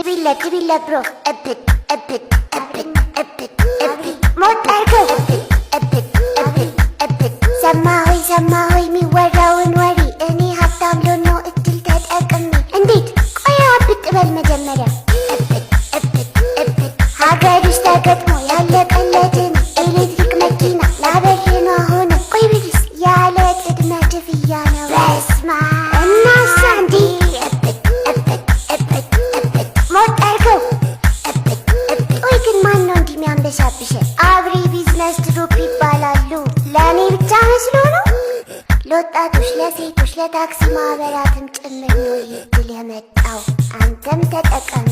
Villa bro, epic, epic, epic, epic, epic. Motarko, epic, epic, epic, epic. Samahoy, mi waraውን ወሬ እኔ ሀብታም ልሆን እድል ተጠቅሜ እንዴት ቆይ አብቅ በል መጀመሪያ epic, epic, epic. ሀገር ውስጥ ተገጥሞ ያለቀለትን ኤሌክትሪክ መኪና ላበሬ ነው አሁን ቆይ ብልስ ያለ ቅድመ ክፍያ ነው በስማ እናሳ እንዲ epic, epic, epic, epic. ሞታርኮ epic, epic. ቆይ ግን ማን ነው እንዲህ የሚያንበሻብሽ? አብሪ ቢዝነስ ትሩፕ ይባላሉ። ለእኔ ብቻ መስሎ ነው? ለወጣቶች፣ ለሴቶች፣ ለታክሲ ማህበራትም ጭምር ነው ይህ ድል የመጣው። አንተም ተጠቀም።